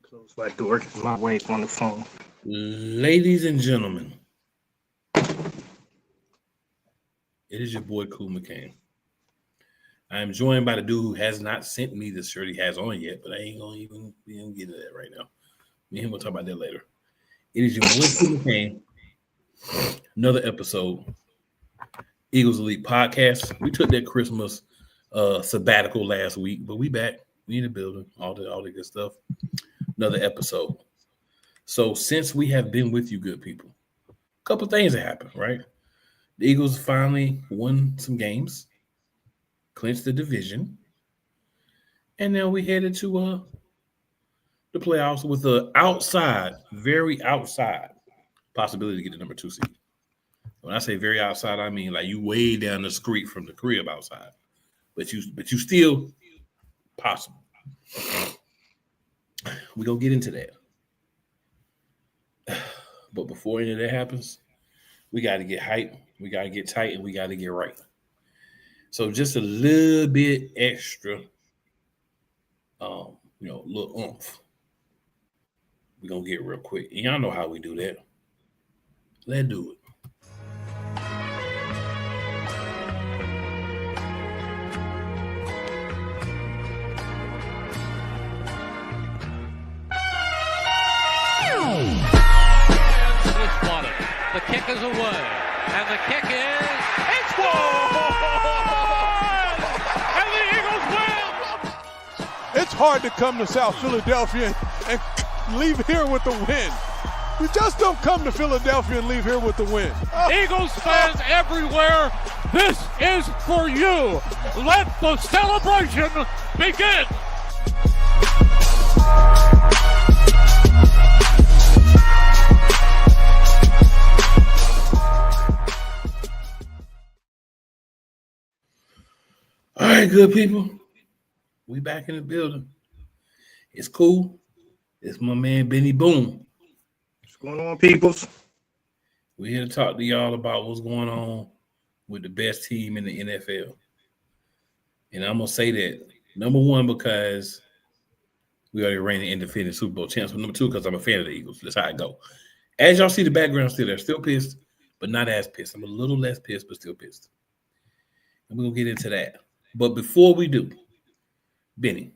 Close my door because my wife on the phone. Ladies and gentlemen, it is your boy Cool McCain. I am joined by the dude who has not sent me the shirt he has on yet, but I ain't gonna even get to that right now. Me and him will talk about that later. It is your boy Cool McCain. Another episode, Eagles Elite Podcast. We took that Christmas sabbatical last week, but we back. We in the building, all the good stuff. Another episode. So since we have been with you good people, a couple things have happened, right? The Eagles finally won some games, clinched the division, and now we headed to the playoffs with the very outside possibility to get the number 2 seed. When I say very outside, I mean like you way down the street from the crib outside, but you still possible. We're gonna get into that. But before any of that happens, we got to get hype, we got to get tight, and we got to get right. So just a little bit extra, little oomph. We're going to get real quick. And y'all know how we do that. Let's do it. The kick is away, and the kick it's good! And the Eagles win! It's hard to come to South Philadelphia and leave here with the win. We just don't come to Philadelphia and leave here with the win. Eagles fans everywhere, this is for you. Let the celebration begin! All right, good people. We back in the building. It's cool. It's my man Benny Boom. What's going on, peoples? We're here to talk to y'all about what's going on with the best team in the NFL. And I'm going to say that, number one, because we already reigning and defending Super Bowl champs. But number two, because I'm a fan of the Eagles. That's how I go. As y'all see the background still there, still pissed, but not as pissed. I'm a little less pissed, but still pissed. And we're going to get into that. But before we do, Benny,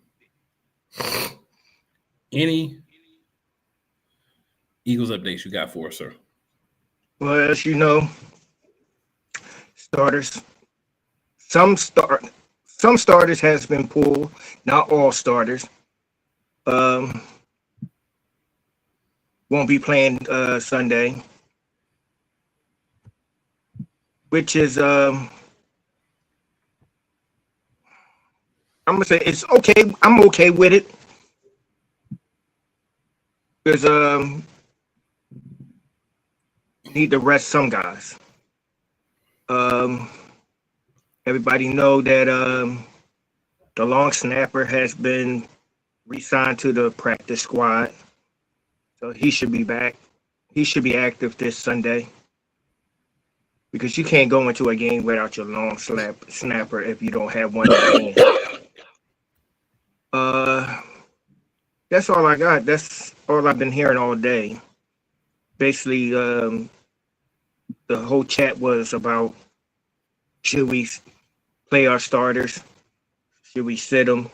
any Eagles updates you got for us, sir? Well, as you know, starters. Some starters has been pulled, not all starters. Won't be playing Sunday, which is I'm gonna say it's okay. I'm okay with it because need to rest some guys. Everybody know that the long snapper has been re-signed to the practice squad, so he should be back. He should be active this Sunday because you can't go into a game without your long snapper if you don't have one in hand. That's all I got. That's all I've been hearing all day. Basically, the whole chat was about should we play our starters? Should we sit them?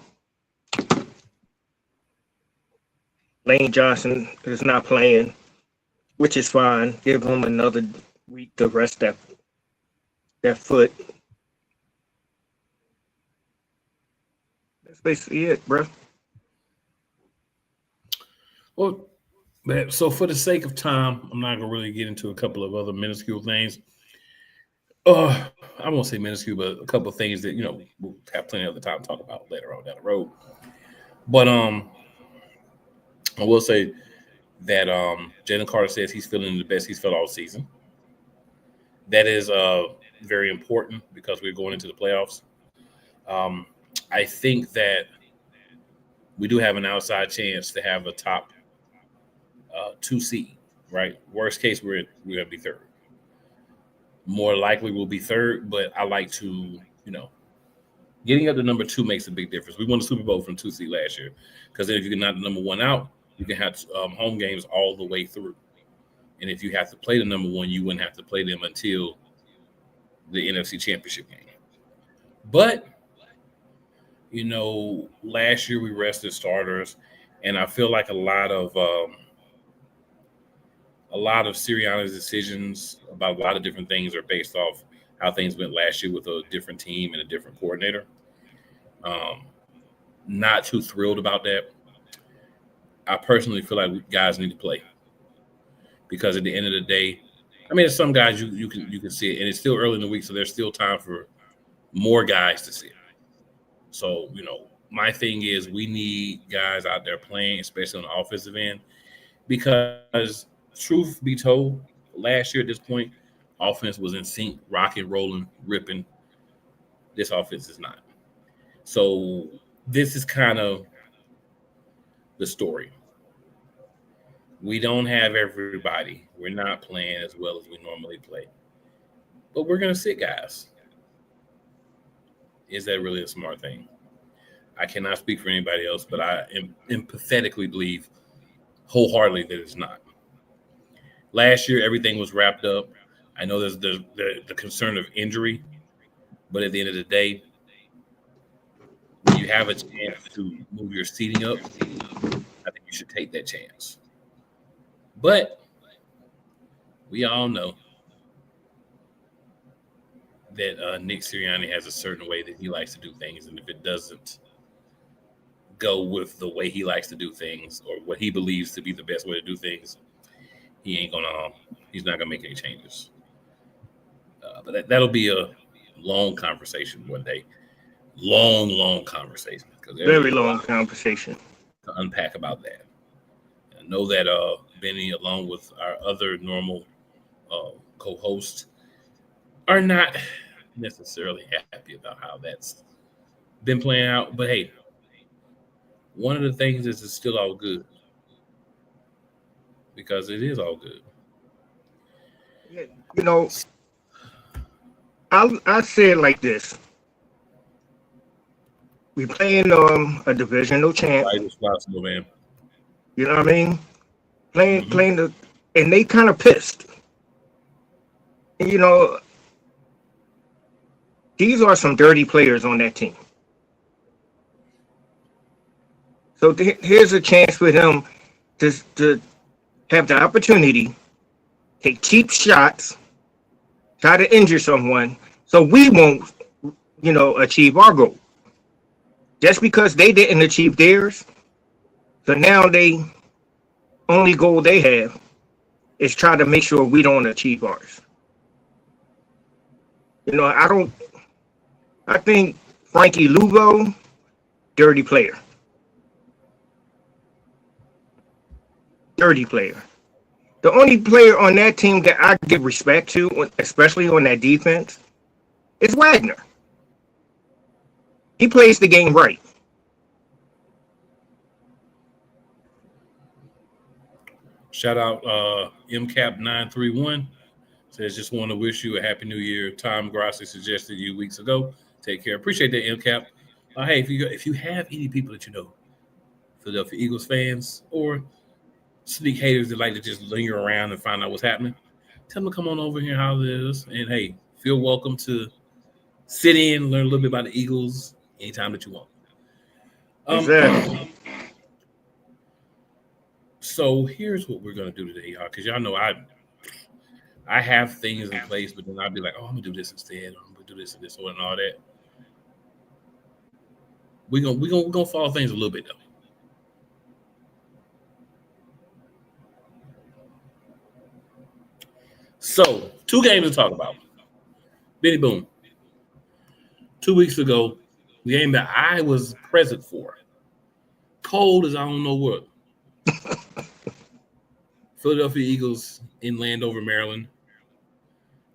Lane Johnson is not playing, which is fine. Give him another week to rest that foot. That's basically it, bro. Well, so for the sake of time, I'm not going to really get into a couple of other minuscule things. I won't say minuscule, but a couple of things that, we'll have plenty of the time to talk about later on down the road. But I will say that Jalen Carter says he's feeling the best he's felt all season. That is very important because we're going into the playoffs. I think that we do have an outside chance to have a top 2 seed, right? Worst case, we're going to be third. More likely we'll be third, but I like to, getting up to number 2 makes a big difference. We won the Super Bowl from 2 seed last year because then if you can knock the number 1 out, you can have home games all the way through. And if you have to play the number one, you wouldn't have to play them until the NFC Championship game. But, last year we rested starters, and I feel like a lot of Sirianni's decisions about a lot of different things are based off how things went last year with a different team and a different coordinator. Not too thrilled about that. I personally feel like guys need to play. Because at the end of the day, there's some guys you can see it, and it's still early in the week, so there's still time for more guys to see it. So, my thing is we need guys out there playing, especially on the offensive end, because truth be told, last year at this point, offense was in sync, rocking, rolling, ripping. This offense is not. So this is kind of the story. We don't have everybody. We're not playing as well as we normally play. But we're going to sit guys. Is that really a smart thing? I cannot speak for anybody else, but I empathetically believe wholeheartedly that it's not. Last year, everything was wrapped up. I know there's the concern of injury, but at the end of the day, when you have a chance to move your seating up, I think you should take that chance. But we all know that Nick Sirianni has a certain way that he likes to do things, and if it doesn't go with the way he likes to do things or what he believes to be the best way to do things, he's not gonna make any changes. But that'll be a long conversation one day. Long conversation. Very long conversation to unpack about that. I know that Benny, along with our other normal co-hosts, are not necessarily happy about how that's been playing out. But hey, one of the things is it's still all good. Because it is all good. I say it like this. We playing a divisional champ. Right, responsible, man. You know what I mean? Playing and they kind of pissed. And, these are some dirty players on that team. So here's a chance for them to have the opportunity, take cheap shots, try to injure someone, so we won't, achieve our goal. Just because they didn't achieve theirs, so now they only goal they have is try to make sure we don't achieve ours. I think Frankie Lugo, dirty player. Dirty player. The only player on that team that I give respect to, especially on that defense, is Wagner. He plays the game right. Shout out MCAP931. Says, just want to wish you a happy new year. Tom Grassi suggested you weeks ago. Take care. Appreciate that, MCAP. Hey, if you have any people that you know, Philadelphia Eagles fans or sneak haters that like to just linger around and find out what's happening, tell them to come on over here and holler at us. And hey, feel welcome to sit in, learn a little bit about the Eagles anytime that you want. Exactly. So here's what we're gonna do today, y'all, because y'all know I have things in place, but then I'll be like, oh, I'm gonna do this instead. I'm gonna do this and this and all that. We're gonna follow things a little bit though. So, 2 games to talk about. Benny Boom. 2 weeks ago, the game that I was present for. Cold as I don't know what. Philadelphia Eagles in Landover, Maryland,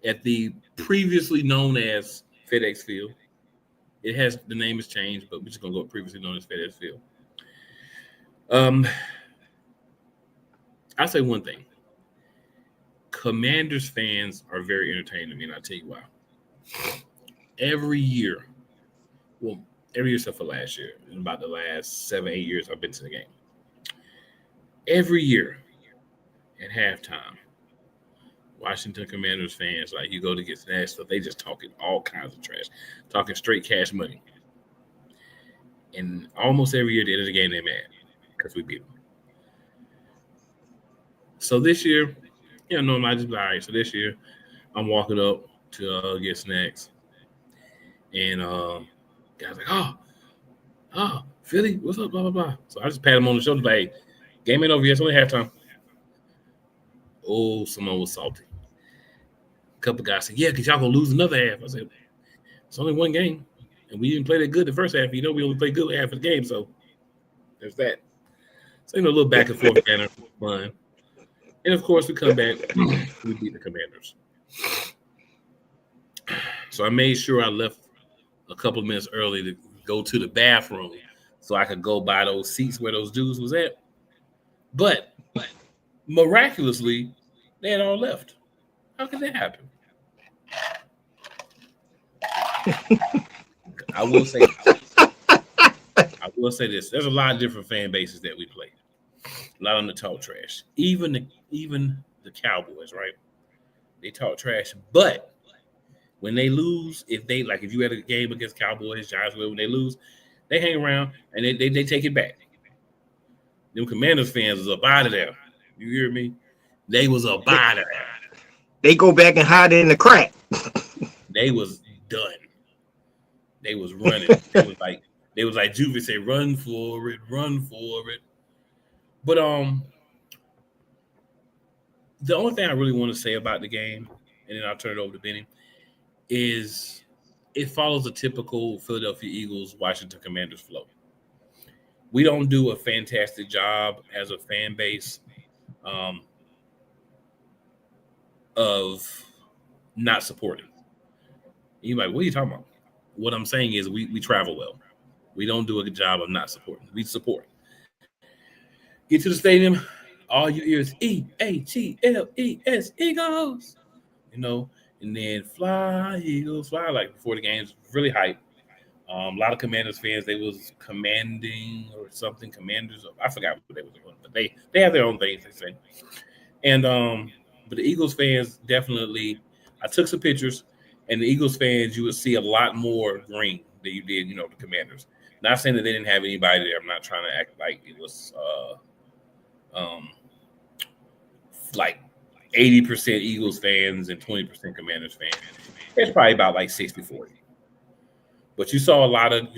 at the previously known as FedEx Field. The name has changed, but we're just gonna go previously known as FedEx Field. I'll say one thing. Commanders fans are very entertaining to me, and I'll tell you why. Every year except for last year, in about the last 7-8 years I've been to the game. Every year at halftime, Washington Commanders fans, like you go to get that stuff, they just talking all kinds of trash, talking straight cash money. And almost every year at the end of the game, they're mad because we beat them. So this year, normally I just be all right. So this year, I'm walking up to get snacks. And guys like, oh, Philly, what's up, blah, blah, blah. So I just pat him on the shoulder, like, hey, game ain't over yet. It's only halftime. Oh, someone was salty. A couple guys said, yeah, because y'all going to lose another half. I said, it's only one game. And we didn't play that good the first half. We only played good half of the game. So there's that. So, a little back and forth kind of fun. And, of course, we come back. We beat the Commanders. So I made sure I left a couple of minutes early to go to the bathroom so I could go by those seats where those dudes was at. But miraculously, they had all left. How could that happen? I will say this. There's a lot of different fan bases that we play. A lot of them that talk trash. Even the Cowboys, right? They talk trash. But when they lose, if you had a game against Cowboys, Giants, when they lose, they hang around and they take it back. Them Commanders fans was up out of there. You hear me? They was up out of there. They go back and hide in the crack. They was done. They was running. They was like Juvie say, run for it. But the only thing I really want to say about the game, and then I'll turn it over to Benny, is it follows a typical Philadelphia Eagles, Washington Commanders flow. We don't do a fantastic job as a fan base of not supporting. You're like, what are you talking about? What I'm saying is we travel well. We don't do a good job of not supporting. We support. Get to the stadium, all you hear is E-A-G-L-E-S, Eagles. And then fly, Eagles, fly. Like before the game's really hype. A lot of Commanders fans, they was commanding or something. Commanders, I forgot what they were doing, but they have their own things, they say. And but the Eagles fans definitely, I took some pictures, and the Eagles fans, you would see a lot more green than you did, the Commanders. Not saying that they didn't have anybody there. I'm not trying to act like it was like 80% Eagles fans and 20% Commanders fans. It's probably about like 60-40. But you saw a lot of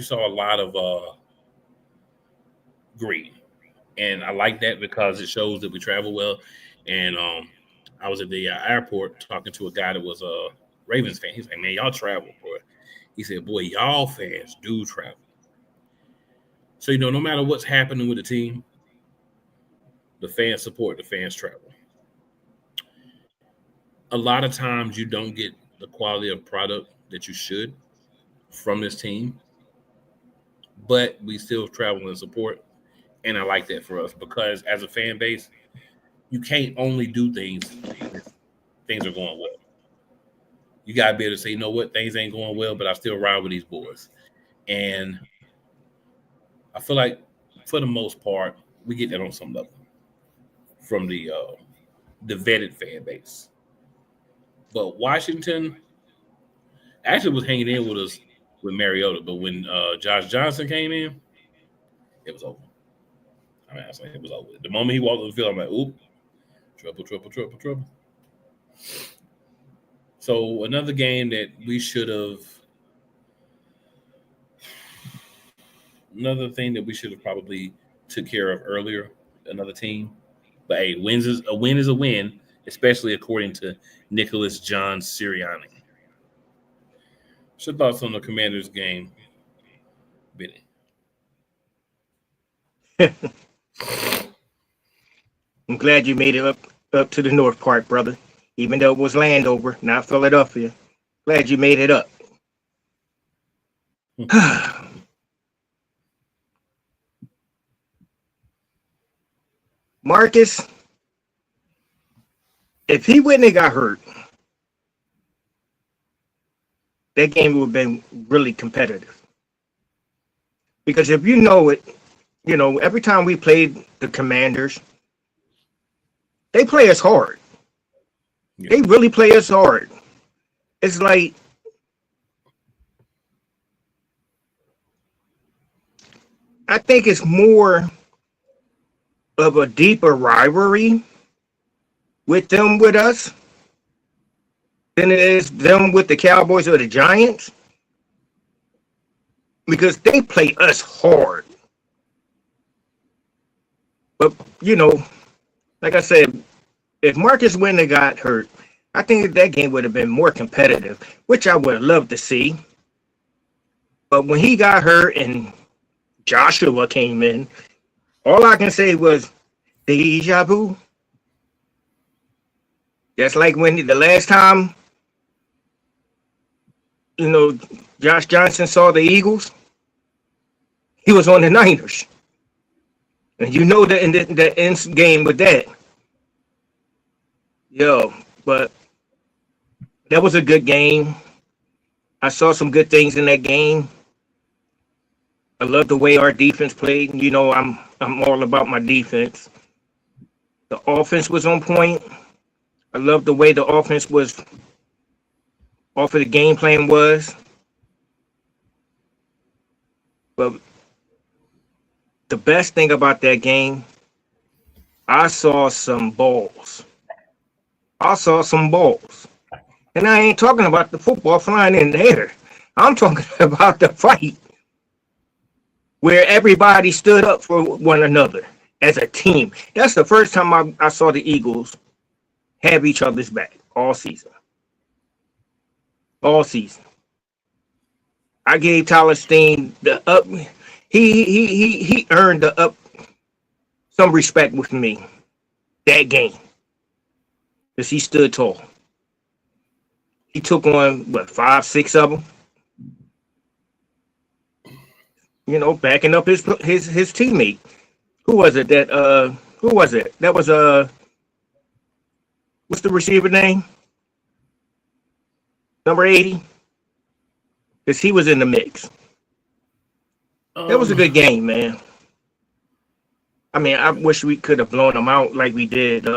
green. And I like that because it shows that we travel well. And I was at the airport talking to a guy that was a Ravens fan. He's like, man, y'all travel, boy. He said, boy, y'all fans do travel. So, no matter what's happening with the team, the fans support, the fans travel. A lot of times you don't get the quality of product that you should from this team, but we still travel and support. And I like that for us because as a fan base, you can't only do things if things are going well. You got to be able to say, you know what, things ain't going well, but I still ride with these boys. And I feel like for the most part, we get that on some level from the vetted fan base. But Washington actually was hanging in with us with Mariota, but when Josh Johnson came in, it was over. I mean, I was like, it was over. The moment he walked on the field, I'm like, oop, trouble. So another game that we should have, another thing that we should have probably took care of earlier, another team. But hey, a win is a win, especially according to Nicholas John Sirianni. What's your thoughts on the Commanders game, Benny? I'm glad you made it up to the North Park, brother. Even though it was Landover, not Philadelphia. Glad you made it up. Marcus, if he wouldn't have got hurt, that game would have been really competitive. Because if you know it, every time we played the Commanders, they play us hard. Yeah. They really play us hard. It's like I think it's more of a deeper rivalry with them with us than it is them with the Cowboys or the Giants, because they play us hard. But, like I said, if Marcus Winter got hurt, I think that game would have been more competitive, which I would have loved to see. But when he got hurt and Joshua came in, all I can say was deja vu. That's like when the last time, Josh Johnson saw the Eagles, he was on the Niners. And that in the end game with that. But that was a good game. I saw some good things in that game. I love the way our defense played. I'm all about my defense. The offense was on point. I love the way the offense was off of the game plan was. But the best thing about that game, I saw some balls. And I ain't talking about the football flying in the air. I'm talking about the fight where everybody stood up for one another as a team. That's the first time I saw the Eagles have each other's back all season. All season. I gave Tyler Steen the up. He earned the up some respect with me that game because he stood tall. He took on 5-6 of them. Backing up his teammate. Who was it? That was what's the receiver name? Number 80. Because he was in the mix. That was a good game, man. I mean, I wish we could have blown them out like we did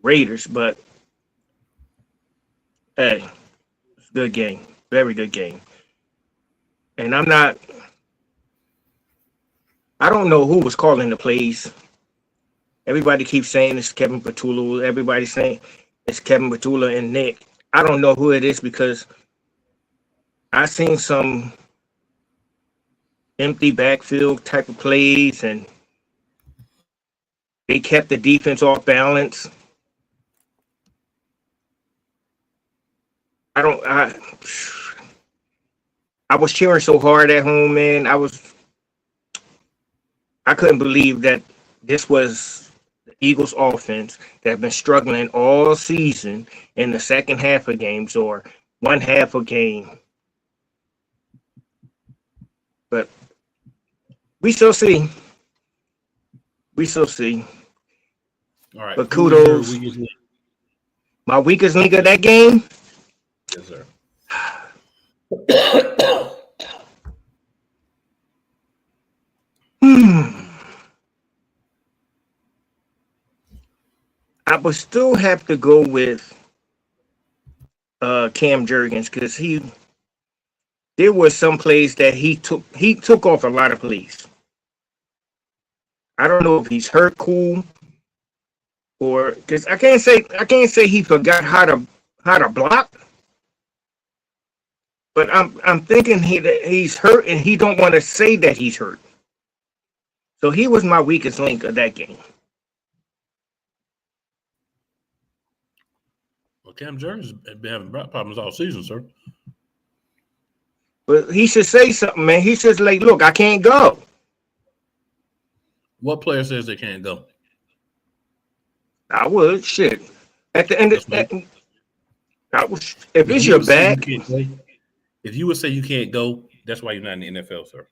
Raiders, but hey, it's a good game. Very good game. And I don't know who was calling the plays. Everybody keeps saying it's Kevin Petula. Everybody's saying it's Kevin Petula and Nick. I don't know who it is because I seen some empty backfield type of plays and they kept the defense off balance. I was cheering so hard at home, man. I couldn't believe that this was the Eagles offense that have been struggling all season in the second half of games or one half a game. But we shall see. All right. But kudos. My weakest link of that game? Yes, sir. I would still have to go with Cam Jurgens because there was some plays that he took off a lot of plays. I don't know if he's hurt cool or because I can't say he forgot how to block. But I'm thinking he's hurt and he don't want to say that he's hurt. So he was my weakest link of that game. Well, Cam Jurgens has been having problems all season, sir. But he should say something, man. He should like, look, I can't go. What player says they can't go? I would. Shit. At the end of that, if it's your back. If you would say you can't go, that's why you're not in the NFL, sir.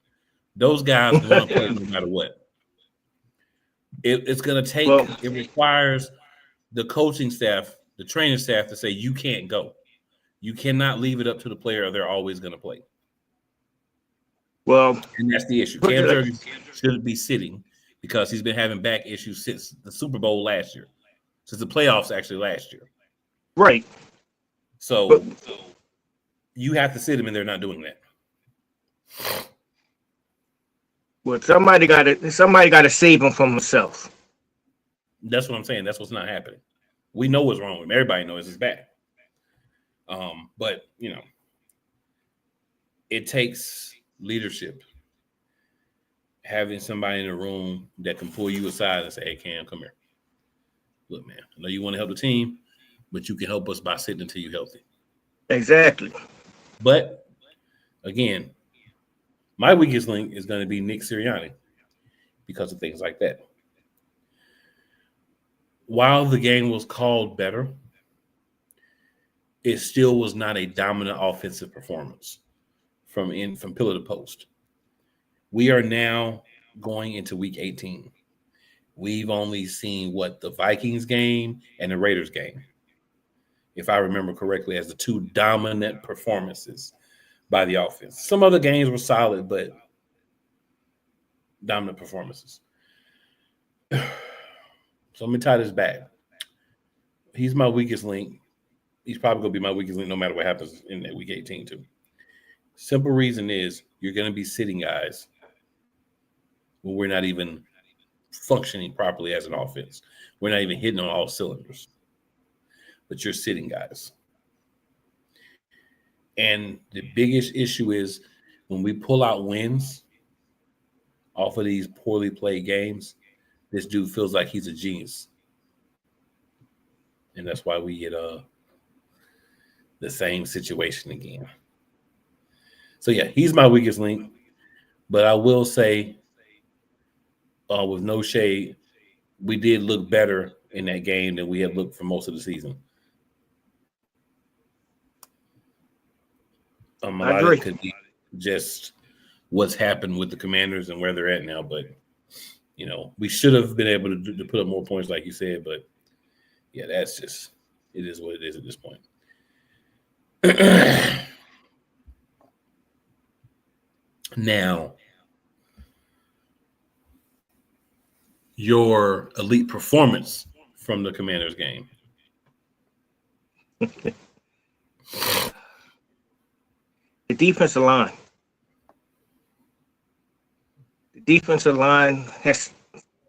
Those guys want to play no matter what. It's going to take – it requires the coaching staff, the training staff to say you can't go. You cannot leave it up to the player or they're always going to play. Well – and that's the issue. Cam Jurgens should be sitting because he's been having back issues since the Super Bowl last year, since the playoffs actually last year. Right. So you have to sit him, and they're not doing that. Well, somebody got to save him from himself. That's what I'm saying. That's what's not happening. We know what's wrong with him. Everybody knows it's bad. But it takes leadership. Having somebody in the room that can pull you aside and say, "Hey, Cam, come here. Look, man, I know you want to help the team, but you can help us by sitting until you're healthy." Exactly. But again, my weakest link is going to be Nick Sirianni because of things like that. While the game was called better, it still was not a dominant offensive performance from pillar to post. We are now going into week 18. We've only seen the Vikings game and the Raiders game, if I remember correctly, as the two dominant performances by the offense. Some other games were solid, but dominant performances. So let me tie this back. He's my weakest link. He's probably going to be my weakest link no matter what happens in that week 18 too. Simple reason is you're going to be sitting guys when we're not even functioning properly as an offense. We're not even hitting on all cylinders. But you're sitting guys. And the biggest issue is when we pull out wins off of these poorly played games, this dude feels like he's a genius. And that's why we get the same situation again. So, yeah, he's my weakest link. But I will say, with no shade, we did look better in that game than we had looked for most of the season. A lot of it could be just what's happened with the Commanders and where they're at now. But, we should have been able to put up more points, like you said. But, yeah, it is what it is at this point. Now, your elite performance from the Commanders game. The defensive line. The defensive line has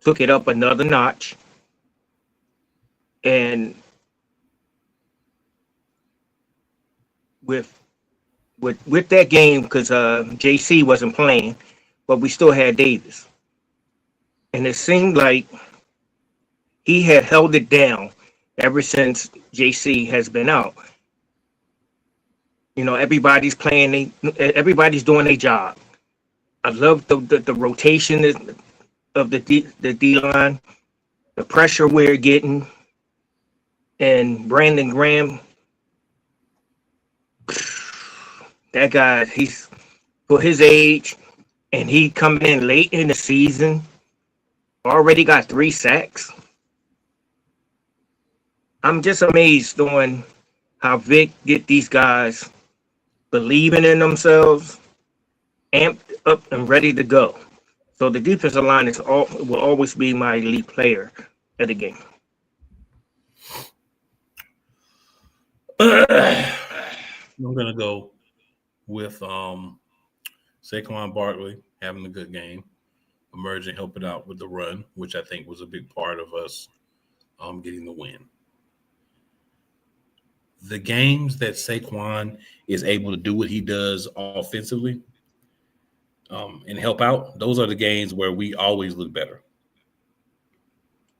took it up another notch. And with that game, because JC wasn't playing, but we still had Davis. And it seemed like he had held it down ever since JC has been out. Everybody's playing, everybody's doing their job. I love the rotation of the D-line, the pressure we're getting. And Brandon Graham, that guy, he's for his age, and he coming in late in the season, already got 3 sacks. I'm just amazed on how Vic get these guys believing in themselves, amped up and ready to go. So the defensive line will always be my elite player of the game. I'm going to go with Saquon Barkley having a good game, emerging, helping out with the run, which I think was a big part of us getting the win. The games that Saquon is able to do what he does offensively and help out, those are the games where we always look better.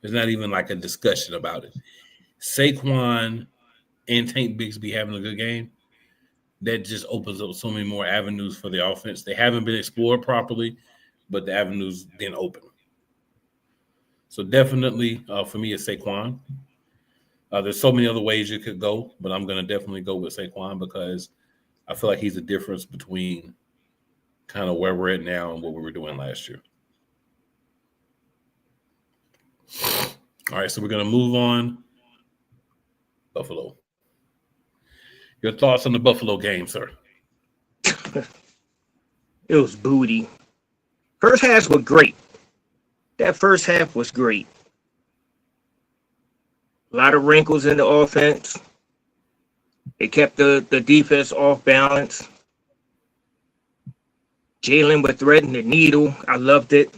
There's not even like a discussion about it. Saquon and Tank Bigsby having a good game, that just opens up so many more avenues for the offense. They haven't been explored properly, but the avenues then open. So definitely for me, it's Saquon. There's so many other ways you could go, but I'm going to definitely go with Saquon because I feel like he's the difference between kind of where we're at now and what we were doing last year. All right, so we're going to move on. Buffalo. Your thoughts on the Buffalo game, sir? It was booty. First halves were great. That first half was great. A lot of wrinkles in the offense. They kept the defense off balance. Jalen was threading the needle. I loved it.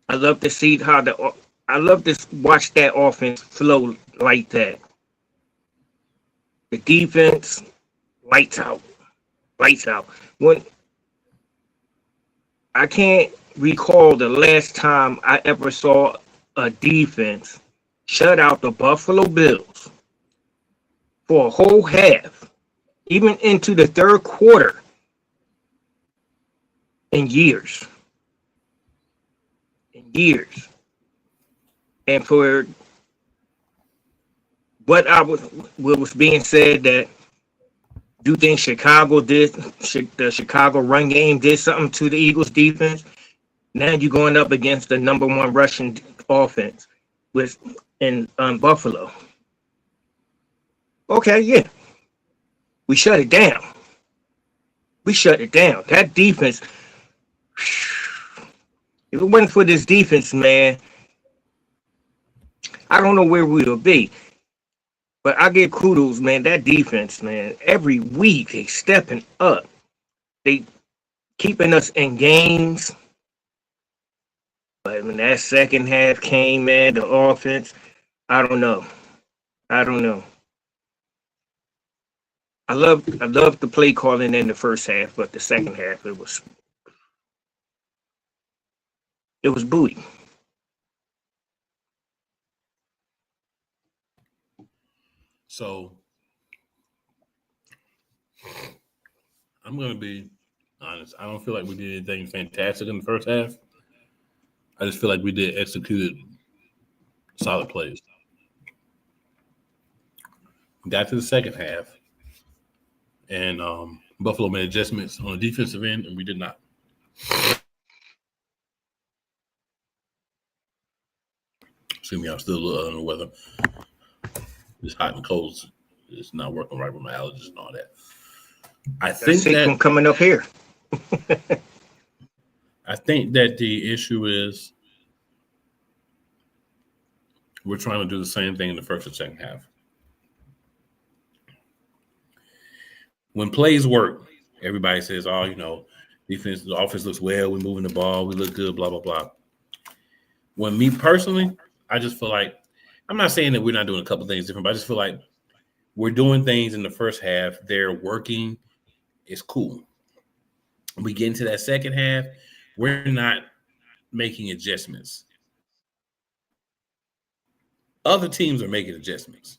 I love to see I love to watch that offense flow like that. The defense, lights out. Lights out. When I can't recall the last time I ever saw a defense shut out the Buffalo Bills for a whole half, even into the third quarter, in years. In years. And for what was being said, that do you think the Chicago run game did something to the Eagles defense? Now you're going up against the number one rushing offense in Buffalo. Okay, yeah. We shut it down. That defense, if it wasn't for this defense, man, I don't know where we would be. But I give kudos, man. That defense, man, every week they stepping up. They keeping us in games. But when that second half came, man, the offense, I don't know. I love the play calling in the first half, but the second half it was booty. So I'm going to be honest. I don't feel like we did anything fantastic in the first half. I just feel like we executed solid plays. Got to the second half, and Buffalo made adjustments on the defensive end, and we did not. Excuse me, I'm still a little under the weather. It's hot and cold. It's not working right with my allergies and all that. I think that coming up here. I think that the issue is we're trying to do the same thing in the first and second half. When plays work, everybody says, the offense looks well, we're moving the ball, we look good, blah, blah, blah. When me personally, I just feel like, I'm not saying that we're not doing a couple things different, but I just feel like we're doing things in the first half. They're working. It's cool. We get into that second half, we're not making adjustments. Other teams are making adjustments,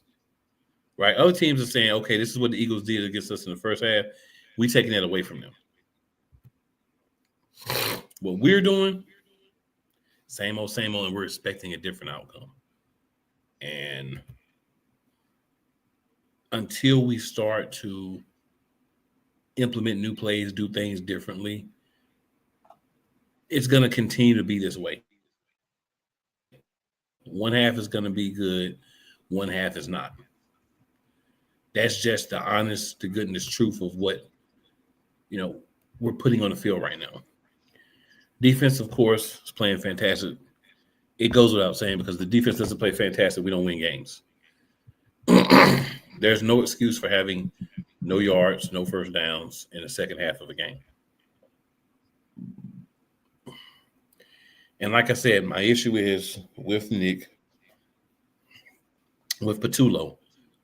right? Other teams are saying, okay, this is what the Eagles did against us in the first half. We're taking that away from them. What we're doing, same old, and we're expecting a different outcome. And until we start to implement new plays, do things differently, it's going to continue to be this way. One half is going to be good. One half is not. That's just the honest to goodness truth of what, we're putting on the field right now. Defense, of course, is playing fantastic. It goes without saying, because the defense doesn't play fantastic, we don't win games. There's no excuse for having no yards, no first downs in the second half of a game. And like I said, my issue is with Nick, with Patullo,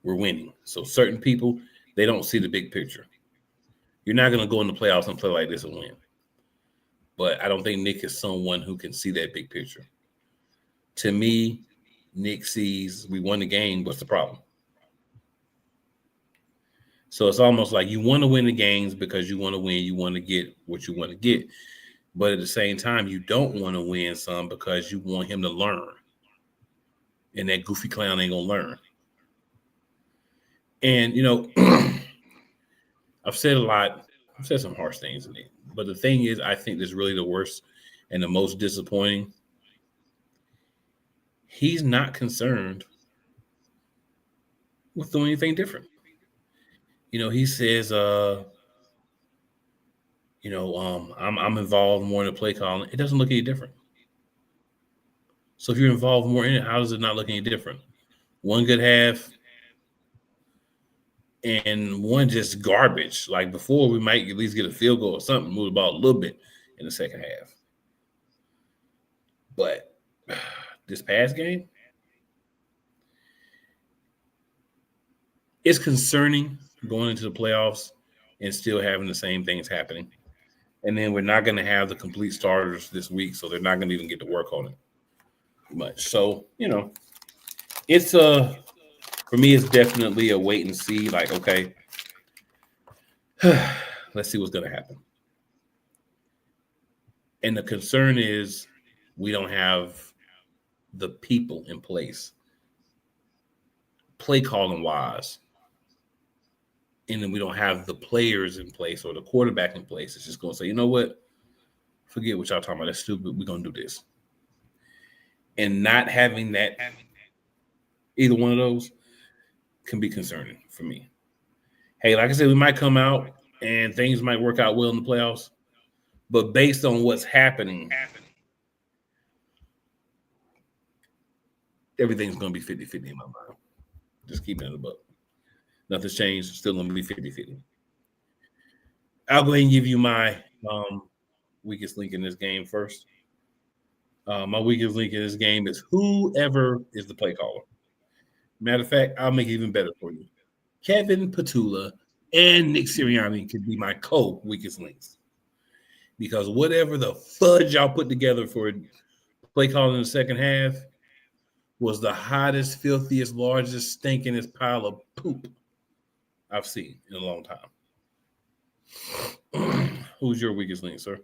we're winning. So certain people, they don't see the big picture. You're not going to go in the playoffs and play like this and win. But I don't think Nick is someone who can see that big picture. To me, Nick sees we won the game. What's the problem? So it's almost like you want to win the games because you want to win. You want to get what you want to get. But at the same time, you don't want to win some because you want him to learn. And that goofy clown ain't going to learn. And, I've said a lot. I've said some harsh things in it. But the thing is, I think that's really the worst and the most disappointing. He's not concerned with doing anything different. He says, I'm involved more in the play calling. It doesn't look any different. So if you're involved more in it, how does it not look any different? One good half and one just garbage. Like before, we might at least get a field goal or something, move the ball a little bit in the second half. But this past game, it's concerning going into the playoffs and still having the same things happening. And then we're not going to have the complete starters this week, so they're not going to even get to work on it much. So, it's for me, it's definitely a wait and see. Like, okay, let's see what's going to happen. And the concern is we don't have the people in place, play calling wise. And then we don't have the players in place or the quarterback in place. It's just going to say, you know what? Forget what y'all talking about. That's stupid. We're going to do this. And not having that, either one of those, can be concerning for me. Hey, like I said, we might come out and things might work out well in the playoffs. But based on what's happening, everything's going to be 50-50 in my mind. Just keeping it a buck. Nothing's changed. Still going to be 50-50. I'll go ahead and give you my weakest link in this game first. My weakest link in this game is whoever is the play caller. Matter of fact, I'll make it even better for you. Kevin Petula and Nick Sirianni could be my co-weakest links. Because whatever the fudge y'all put together for play calling in the second half was the hottest, filthiest, largest, stinkingest pile of poop I've seen in a long time. Who's your weakest link, sir?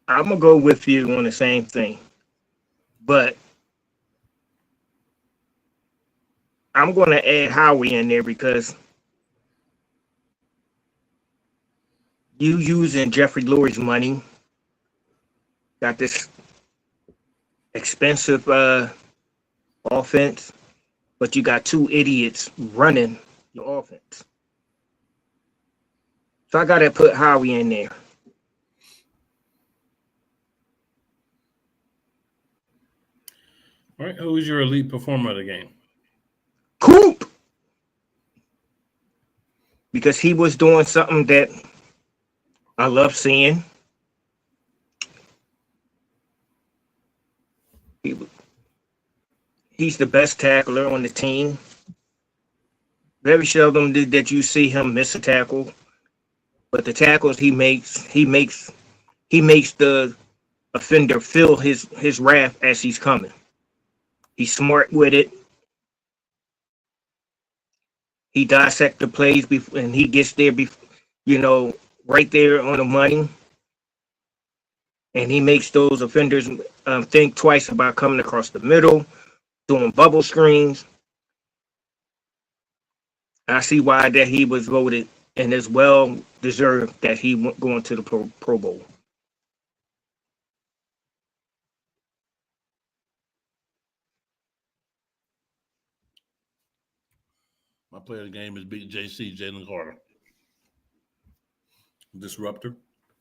I'm going to go with you on the same thing. But I'm going to add Howie in there because you using Jeffrey Lurie's money, got this expensive offense, but you got two idiots running your offense. So I got to put Howie in there. All right, who is your elite performer of the game? Coop! Because he was doing something that I love seeing. He's the best tackler on the team. Very seldom that you see him miss a tackle. But the tackles he makes the offender feel his wrath as he's coming. He's smart with it. He dissects the plays and he gets there, right there on the money. And he makes those offenders think twice about coming across the middle, doing bubble screens. I see why that he was voted, and it's well deserved that he went going to the Pro Bowl. My player of the game is Big JC, Jalen Carter. Disruptor,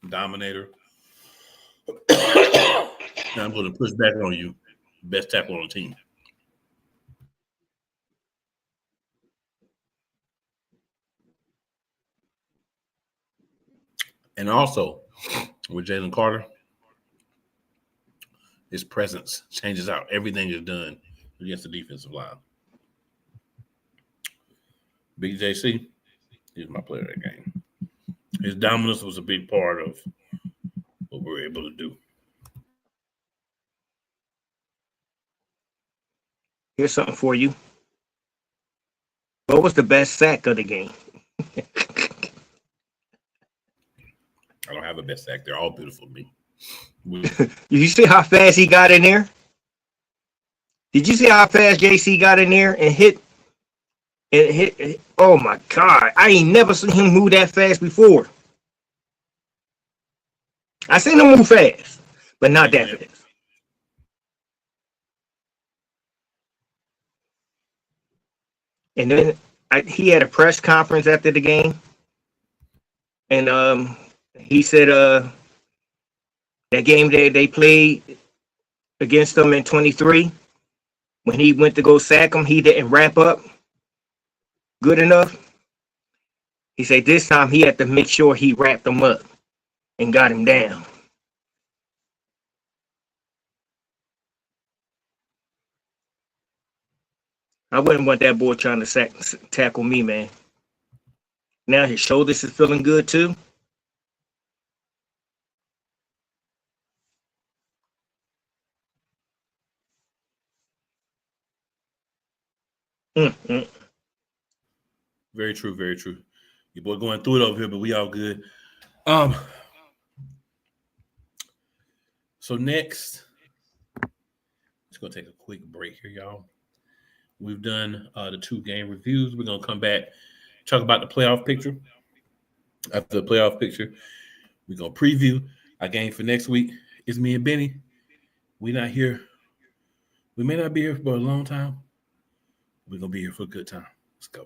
dominator. Now I'm going to push back on you. Best tackle on the team. And also, with Jalen Carter, his presence changes out. Everything is done against the defensive line. Big JC is my player of the game. His dominance was a big part of what we were able to do. Here's something for you. What was the best sack of the game? I don't have a best sack. They're all beautiful to me. You see how fast he got in there? Did you see how fast JC got in there and hit? Oh my God. I ain't never seen him move that fast before. I seen him move fast, but not that fast. And then he had a press conference after the game. And he said That game that they played against them in 23, when he went to go sack him, he didn't wrap up good enough. He said this time he had to make sure he wrapped him up and got him down. I wouldn't want that boy trying to tackle me, man. Now his shoulders is feeling good too. Mm-hmm. Very true, very true. Your boy going through it over here, but we all good. So next, just gonna take a quick break here, y'all. We've done the 2 game reviews. We're gonna come back, talk about the playoff picture. After the playoff picture, we're gonna preview our game for next week. It's me and Benny. We're not here. We may not be here for a long time. We're gonna be here for a good time. Let's go.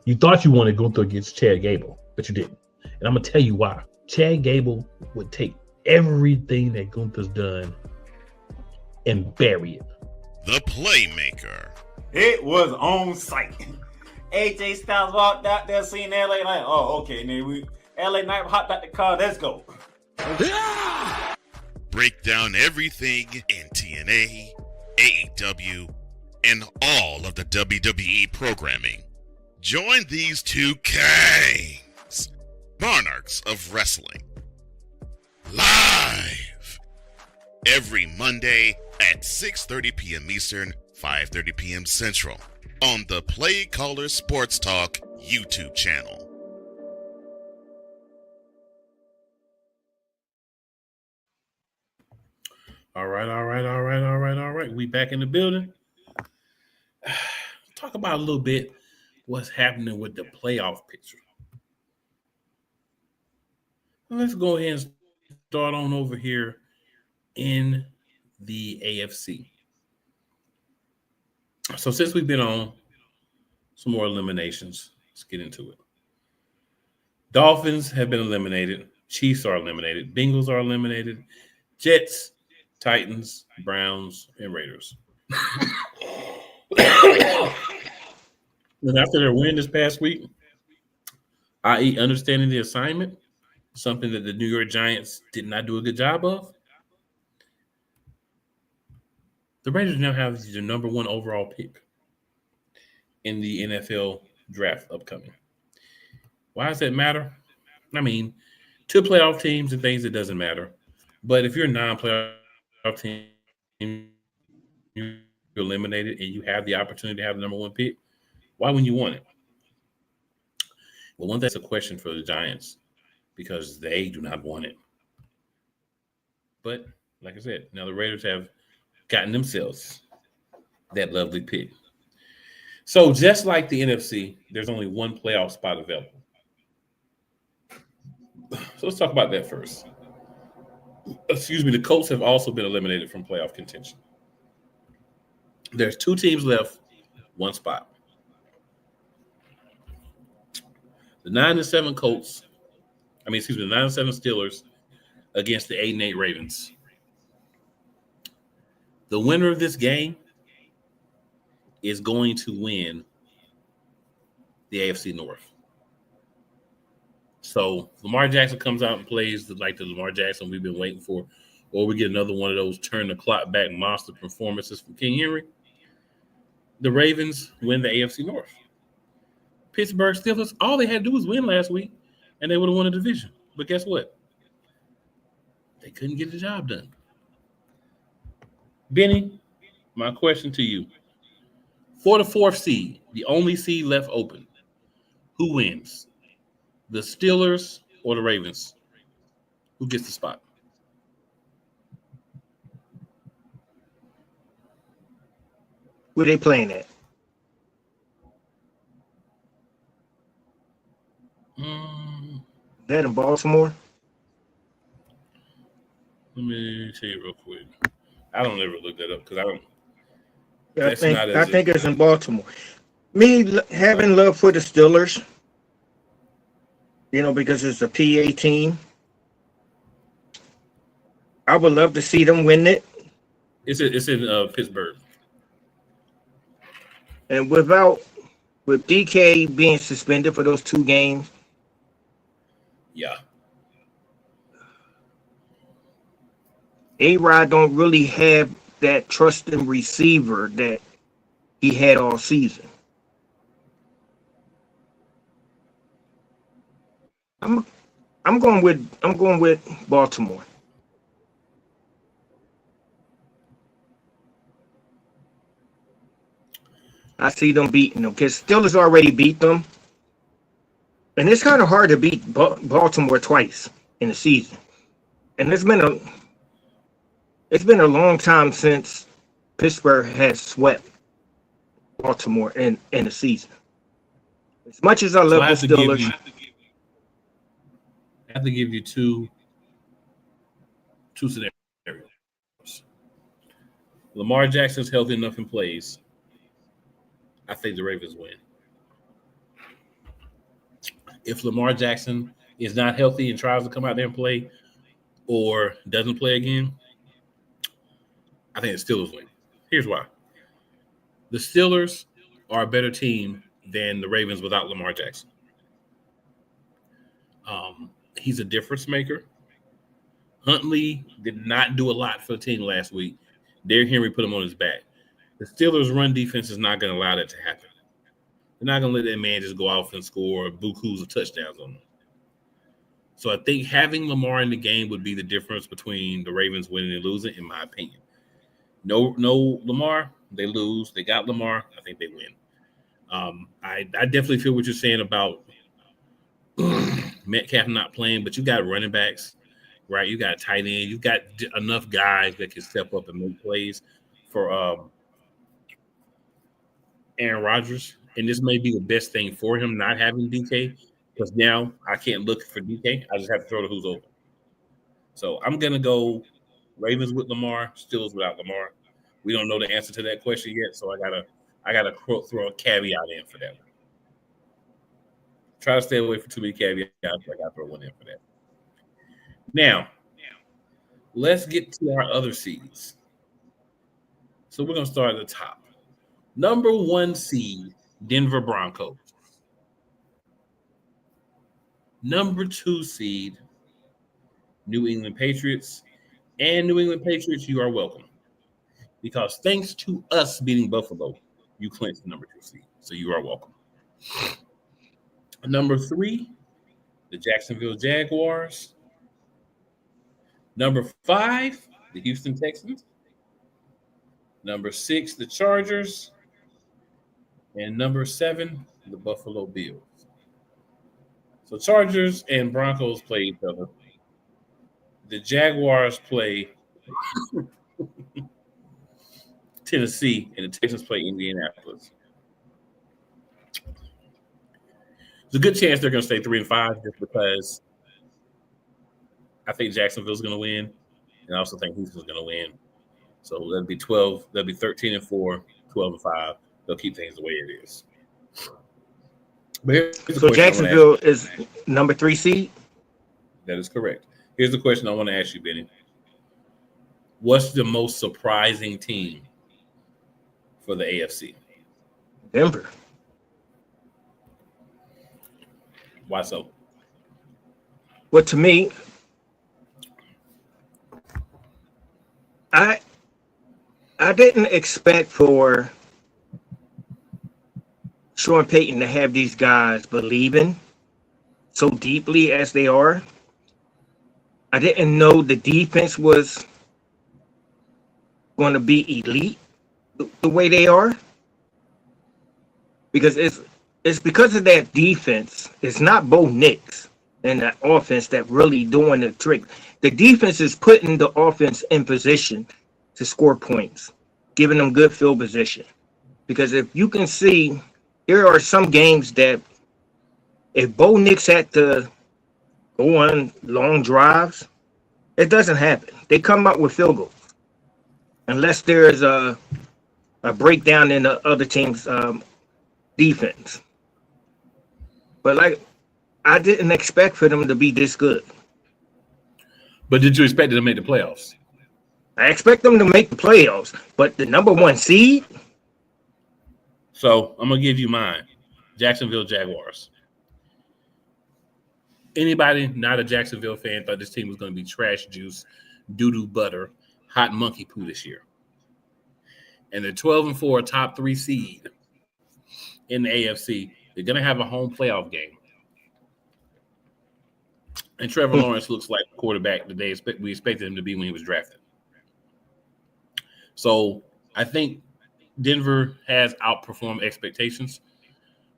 You thought you wanted Gunther against Chad Gable, but you didn't. And I'm going to tell you why. Chad Gable would take everything that Gunther's done and bury it. The Playmaker. It was on site. AJ Styles walked out there, seen LA Knight. Oh, okay. Then LA Knight hopped out the car. Let's go. Break down everything in TNA, AEW, and all of the WWE programming. Join these 2 kings, monarchs of wrestling, live every Monday at 6:30 p.m. Eastern, 5:30 p.m. Central on the Play Caller Sports Talk YouTube channel. All right. We back in the building. Talk about a little bit what's happening with the playoff picture. Let's go ahead and start on over here in the AFC. So since we've been on, some more eliminations. Let's get into it. Dolphins have been eliminated. Chiefs are eliminated. Bengals are eliminated. Jets, Titans, Browns, and Raiders. And after their win this past week, i.e. understanding the assignment, something that the New York Giants did not do a good job of, the Raiders now have the number 1 overall pick in the NFL draft upcoming. Why does that matter? I mean, to playoff teams and things, it doesn't matter. But if you're a non-playoff team, you're eliminated and you have the opportunity to have the number 1 pick, why wouldn't you want it? Well, that's a question for the Giants because they do not want it. But like I said, now the Raiders have gotten themselves that lovely pick. So just like the NFC, there's only 1 playoff spot available. So let's talk about that first. The Colts have also been eliminated from playoff contention. There's 2 teams left, 1 spot. The 9-7 Colts, the 9-7 Steelers against the 8-8 Ravens. The winner of this game is going to win the AFC North. So Lamar Jackson comes out and plays like the Lamar Jackson we've been waiting for, or we get another one of those turn the clock back monster performances from King Henry. The Ravens win the AFC North. Pittsburgh Steelers, all they had to do was win last week, and they would have won the division. But guess what? They couldn't get the job done. Benny, my question to you. For the 4th seed, the only seed left open, who wins? The Steelers or the Ravens? Who gets the spot? Where they playing at? That in Baltimore? Let me tell you real quick. I don't ever look that up because I don't. I think it's in Baltimore. Me having love for the Steelers, because it's a PA team. I would love to see them win it. It's in Pittsburgh. And with DK being suspended for those 2 games. Yeah. A-Rod don't really have that trusting receiver that he had all season. I'm going with Baltimore. I see them beating them because Steelers already beat them. And it's kind of hard to beat Baltimore twice in the season. And it's been a long time since Pittsburgh has swept Baltimore in the season. As much as I love the Steelers. I have to give you two scenarios. Lamar Jackson's healthy enough and plays. I think the Ravens win. If Lamar Jackson is not healthy and tries to come out there and play or doesn't play again, I think the Steelers win. Here's why. The Steelers are a better team than the Ravens without Lamar Jackson. He's a difference maker. Huntley did not do a lot for the team last week. Derrick Henry put him on his back. The Steelers' run defense is not going to allow that to happen. They're not going to let that man just go off and score bukus of touchdowns on them. So I think having Lamar in the game would be the difference between the Ravens winning and losing, in my opinion. No Lamar, they lose. They got Lamar, I think they win. I definitely feel what you're saying about Metcalf not playing, but you got running backs, right? You got tight end. You've got enough guys that can step up and make plays for Aaron Rodgers. And this may be the best thing for him not having DK, because now I can't look for DK. I just have to throw to who's open. So I'm going to go Ravens with Lamar, Steelers without Lamar. We don't know the answer to that question yet, so I gotta throw a caveat in for that one. Try to stay away from too many caveats. I got to throw one in for that. Now, let's get to our other seeds. So we're going to start at the top. Number 1 seed, Denver Broncos. Number 2 seed, New England Patriots. And New England Patriots, you are welcome. Because thanks to us beating Buffalo, you clinched the number 2 seed. So you are welcome. Number 3, the Jacksonville Jaguars. Number 5, the Houston Texans. Number 6, the Chargers. And number 7, the Buffalo Bills. So Chargers and Broncos play each other. The Jaguars play Tennessee, and the Texans play Indianapolis. There's a good chance they're going to stay 3-5 just because I think Jacksonville's going to win, and I also think Houston's going to win. So that'll be 12. That'll be 13-4, 12-5. They'll keep things the way it is. But so Jacksonville is number 3 seed? That is correct. Here's the question I want to ask you, Benny. What's the most surprising team for the AFC? Denver. Why so? Well, to me, I didn't expect for Sean Payton to have these guys believing so deeply as they are. I didn't know the defense was going to be elite the way they are, because it's because of that defense. It's not Bo Nix and that offense that really doing the trick. The defense is putting the offense in position to score points, giving them good field position. Because if you can see, there are some games that if Bo Nix had to go on long drives, it doesn't happen. They come up with field goals unless there's a breakdown in the other team's defense. But like, I didn't expect for them to be this good. But did you expect them to make the playoffs? I expect them to make the playoffs, but the number 1 seed. So I'm gonna give you mine. Jacksonville Jaguars. Anybody not a Jacksonville fan thought this team was going to be trash juice, doo-doo butter, hot monkey poo this year. And they're 12-4, top 3 seed in the AFC. They're going to have a home playoff game. And Trevor Lawrence looks like the quarterback that we expected him to be when he was drafted. So I think Denver has outperformed expectations,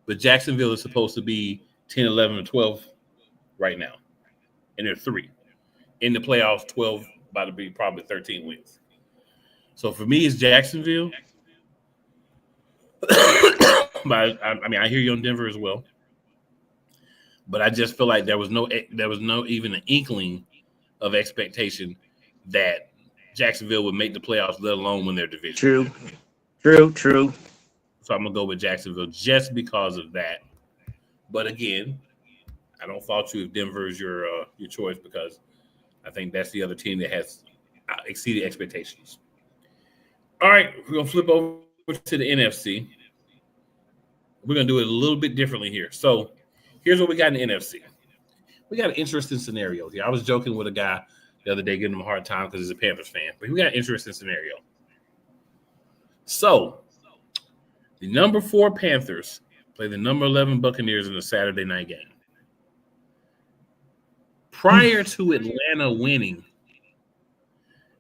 but Jacksonville is supposed to be 10, 11, or 12 right now. And they're 3. In the playoffs, 12, about to be probably 13 wins. So for me, it's Jacksonville. But I hear you on Denver as well. But I just feel like there was no even an inkling of expectation that Jacksonville would make the playoffs, let alone win their division. True. So I'm gonna go with Jacksonville just because of that. But again, I don't fault you if Denver is your choice, because I think that's the other team that has exceeded expectations. All right, we're gonna flip over to the NFC. We're gonna do it a little bit differently here. So here's what we got in the NFC. We got an interesting scenario here. I was joking with a guy the other day, giving him a hard time because he's a Panthers fan, but we got an interesting scenario. So the number 4 Panthers play the number 11 Buccaneers in a Saturday night game. Prior to Atlanta winning,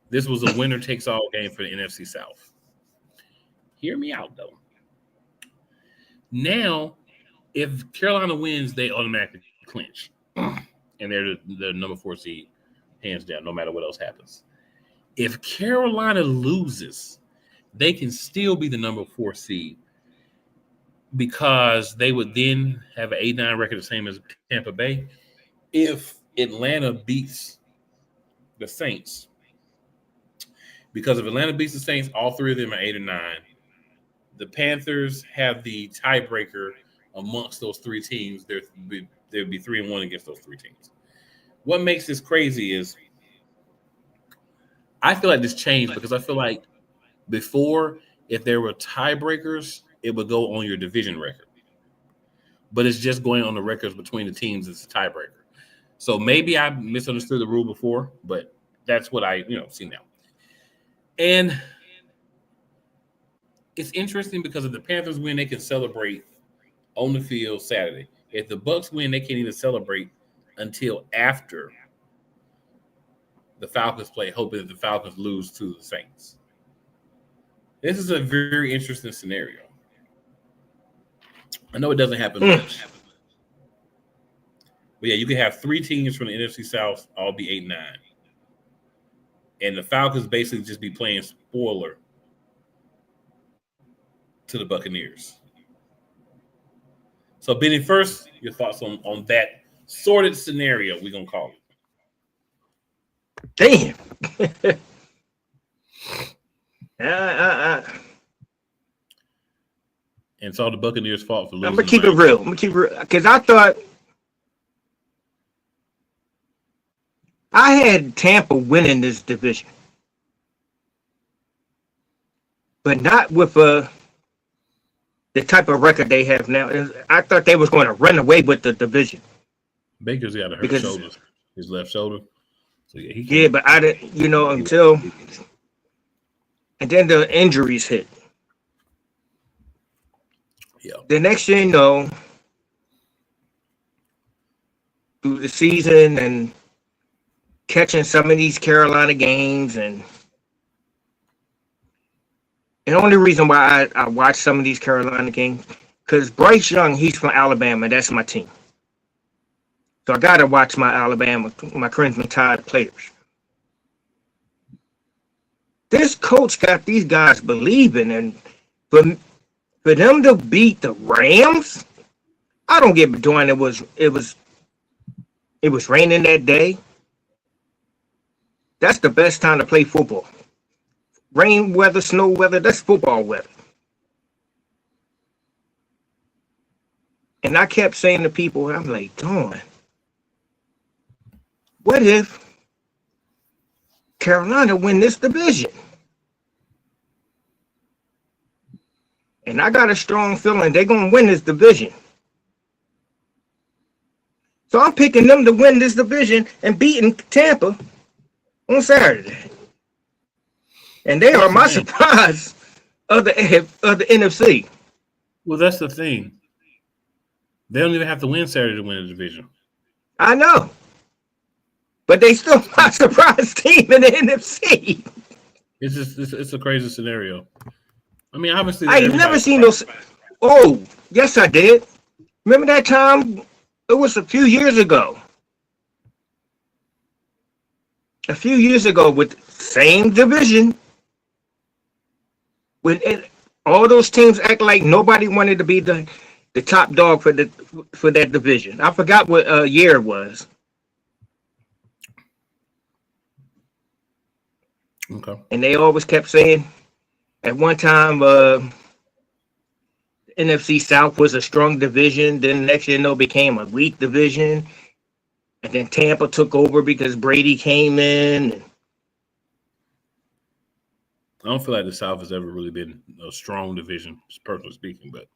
this was a winner-takes-all game for the NFC South. Hear me out, though. Now, if Carolina wins, they automatically clinch. And they're the number 4 seed, hands down, no matter what else happens. If Carolina loses, they can still be the number 4 seed, because they would then have an 8-9 record, the same as Tampa Bay. If Atlanta beats the Saints, because if Atlanta beats the Saints, all 3 of them are 8 or 9. The Panthers have the tiebreaker amongst those 3 teams. They'd be 3-1 against those 3 teams. What makes this crazy is I feel like this changed, because I feel like before, if there were tiebreakers, it would go on your division record. But it's just going on the records between the teams. It's a tiebreaker. So maybe I misunderstood the rule before, but that's what I see now. And it's interesting because if the Panthers win, they can celebrate on the field Saturday. If the Bucs win, they can't even celebrate until after the Falcons play, hoping that the Falcons lose to the Saints. This is a very interesting scenario. I know it doesn't happen much. But yeah, you can have 3 teams from the NFC South all be 8-9. And the Falcons basically just be playing spoiler to the Buccaneers. So, Benny, first, your thoughts on that sorted scenario, we're going to call Damn. it. And it's all the Buccaneers' fault for losing. I'm going to keep it real. Because I thought I had Tampa winning this division. But not with the type of record they have now. I thought they was going to run away with the division. Baker's got to hurt shoulders. his left shoulder. So yeah, he Yeah, but I didn't, until and then the injuries hit. Yeah. The next thing you know, through the season and catching some of these Carolina games, and the only reason why I watch some of these Carolina games, because Bryce Young, he's from Alabama. That's my team. So I got to watch my Alabama, my Crimson Tide players. This coach got these guys believing, and for them to beat the Rams, I don't get doing it was raining that day. That's the best time to play football. Rain weather, snow weather, that's football weather. And I kept saying to people, I'm like, Dawn, what if Carolina win this division? And I got a strong feeling they're going to win this division. So I'm picking them to win this division and beating Tampa on Saturday. And they are my surprise of the NFC. Well, that's the thing. They don't even have to win Saturday to win the division. I know. But they still my surprise team in the NFC. It's a crazy scenario. I mean, obviously, I ain't never seen those. Oh, yes, I did. Remember that time? It was a few years ago. A few years ago with same division. When all those teams act like nobody wanted to be the top dog for that division. I forgot what year it was. Okay. And they always kept saying, at one time, NFC South was a strong division. Then the next year, it became a weak division. And then Tampa took over because Brady came in. I don't feel like the South has ever really been a strong division, personally speaking. But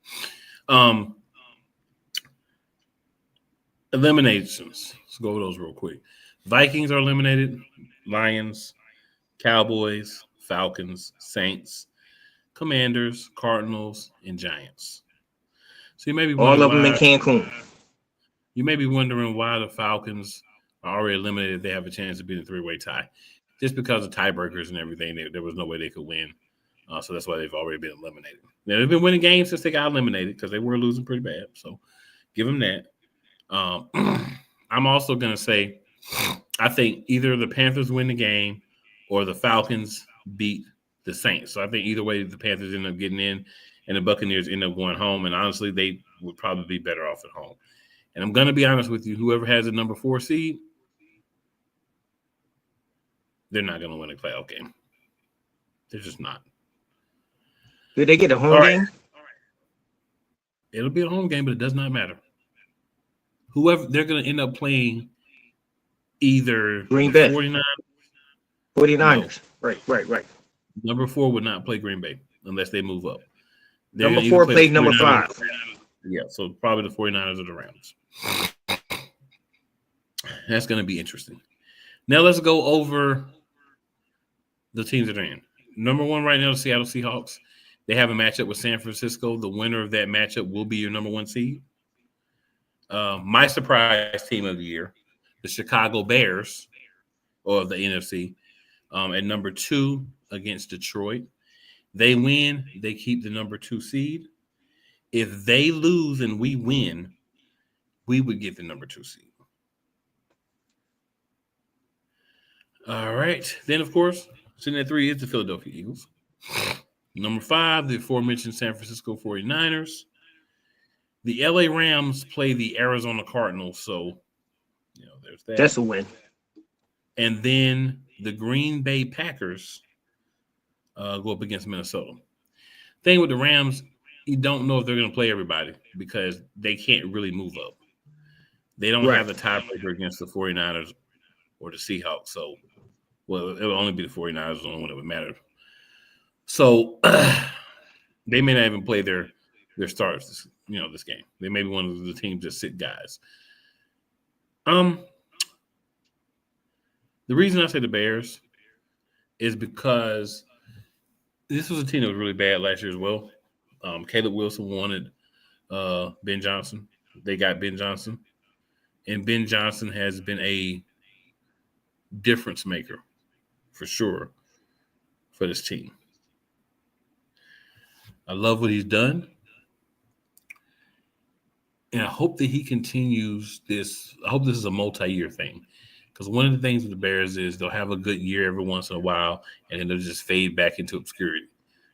eliminations. Let's go over those real quick. Vikings are eliminated. Lions, Cowboys, Falcons, Saints, Commanders, Cardinals, and Giants. So you may be all of them in Cancun. You may be wondering why the Falcons are already eliminated. They have a chance to beat a three-way tie. Just because of tiebreakers and everything, there was no way they could win. So that's why they've already been eliminated. Now, they've been winning games since they got eliminated because they were losing pretty bad. So give them that. I'm also going to say I think either the Panthers win the game or the Falcons beat the Saints. So I think either way, the Panthers end up getting in and the Buccaneers end up going home. And honestly, they would probably be better off at home. And I'm going to be honest with you, whoever has the number 4 seed, they're not going to win a playoff game. They're just not. Did they get a home game? It'll be a home game, but it does not matter. Whoever they're going to end up playing, either Green Bay, 49ers. No. Right. Number 4 would not play Green Bay unless they move up. Number 4 played number 5. Yeah, so probably the 49ers or the Rams. That's going to be interesting. Now let's go over the teams that are in. Number 1 right now, the Seattle Seahawks. They have a matchup with San Francisco. The winner of that matchup will be your number 1 seed. My surprise team of the year, the Chicago Bears, or the NFC, at number 2 against Detroit. They win, they keep the number 2 seed. If they lose and we win, we would get the number 2 seed. All right. Then, of course, sitting at 3 is the Philadelphia Eagles. Number 5, the aforementioned San Francisco 49ers. The LA Rams play the Arizona Cardinals, so there's that. That's a win. And then the Green Bay Packers go up against Minnesota. Thing with the Rams, you don't know if they're going to play everybody because they can't really move up. They don't have the tiebreaker against the 49ers or the Seahawks. So, well, it will only be the 49ers the only one that would matter. So, they may not even play their starters, this game. They may be one of the teams that sit guys. The reason I say the Bears is because this was a team that was really bad last year as well. Caleb Wilson wanted Ben Johnson. They got Ben Johnson. And Ben Johnson has been a difference maker for sure for this team. I love what he's done. And I hope that he continues this. I hope this is a multi-year thing. Because one of the things with the Bears is they'll have a good year every once in a while, and then they'll just fade back into obscurity.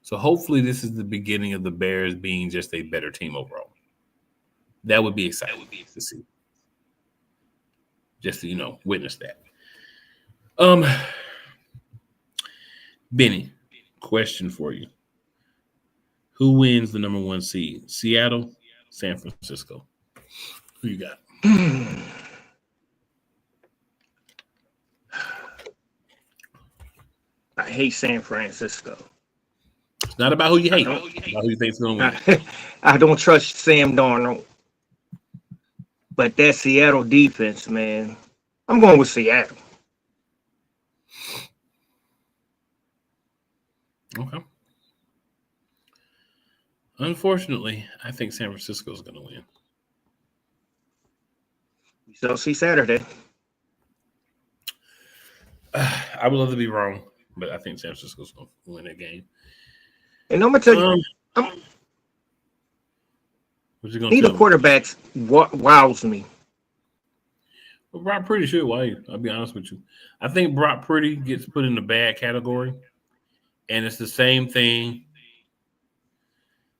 So hopefully this is the beginning of the Bears being just a better team overall. That would be exciting to see. Just to, witness that. Benny, question for you. Who wins the number 1 seed? Seattle, San Francisco. Who you got? I hate San Francisco. It's not about who you hate. It's about who you think's going to win. I don't trust Sam Darnold. But that Seattle defense, man, I'm going with Seattle. Okay. Unfortunately, I think San Francisco is going to win. We shall see Saturday. I would love to be wrong, but I think San Francisco's going to win that game. And I'm going to tell you, what you going to neither tell me? quarterbacks wows me. Well, Brock Purdy should wow you. I'll be honest with you. I think Brock Purdy gets put in the bad category, and it's the same thing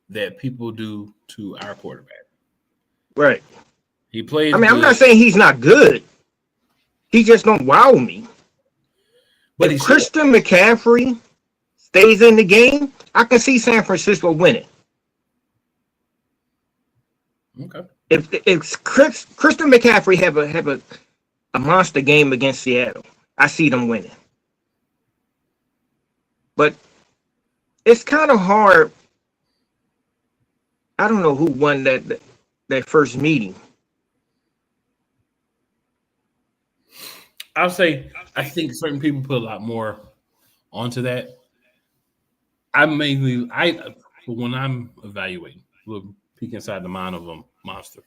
that people do to our quarterback. Right. He plays. I mean, good, I'm not saying he's not good. He just don't wow me. but if Christian McCaffrey stays in the game, I can see San Francisco winning. Okay. If Christian McCaffrey have a monster game against Seattle, I see them winning. But it's kind of hard. I don't know who won that first meeting. I'll say I think certain people put a lot more onto that. When I'm evaluating, look, peek inside the mind of a monster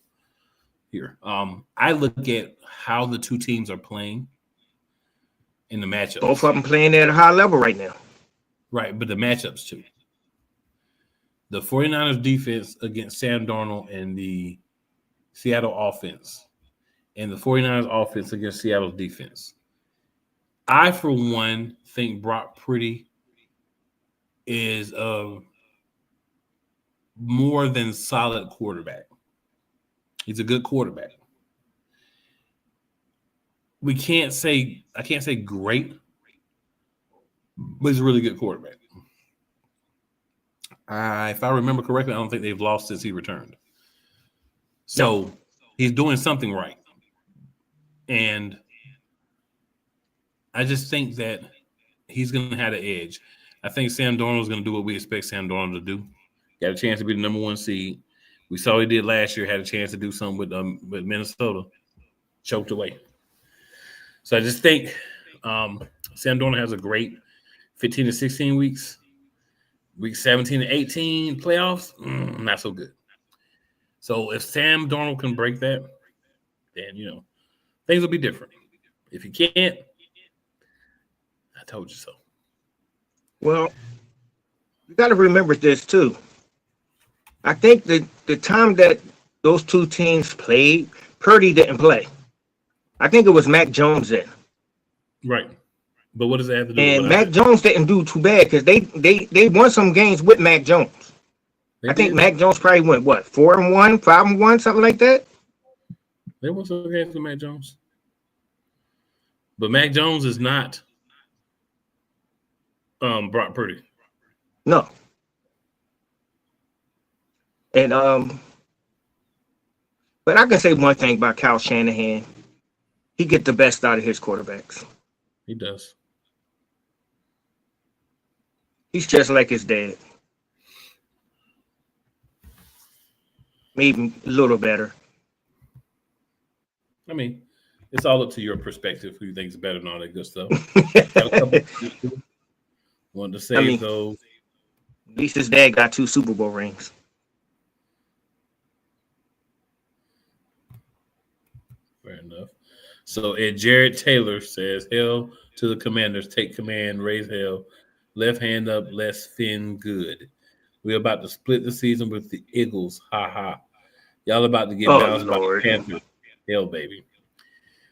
here. I look at how the two teams are playing in the matchups. Both of them playing at a high level right now. Right, but the matchups too. The 49ers defense against Sam Darnold and the Seattle offense, and the 49ers offense against Seattle's defense. I, for one, think Brock Purdy is a more than solid quarterback. He's a good quarterback. I can't say great, but he's a really good quarterback. If I remember correctly, I don't think they've lost since he returned. So he's doing something right. And I just think that he's going to have an edge. I think Sam Darnold is going to do what we expect Sam Darnold to do. Got a chance to be the number 1 seed. We saw he did last year, had a chance to do something with Minnesota. Choked away. So I just think Sam Darnold has a great 15 to 16 weeks. Week 17 to 18 playoffs, not so good. So if Sam Darnold can break that, then, things will be different. If he can't, I told you so. Well, you got to remember this, too. I think that the time that those two teams played, Purdy didn't play. I think it was Mac Jones then. Right. But what does that have to do and with Mac Jones didn't do too bad because they won some games with Mac Jones. I think Mac Jones probably went, 4-1, 5-1, something like that? They won some games with Mac Jones. But Mac Jones is not Brock Purdy. No. And but I can say one thing about Kyle Shanahan. He get the best out of his quarterbacks. He does. He's just like his dad. Maybe a little better. I mean, It's all up to your perspective. Who you think is better and all that good stuff. Wanted to save those. At least his dad got 2 Super Bowl rings. Fair enough. So Ed Jared Taylor says, "Hell to the Commanders. Take command. Raise hell. Left hand up. Let's fin good. We're about to split the season with the Eagles. Ha ha. Y'all about to get bounced by the Panthers. Hell, baby."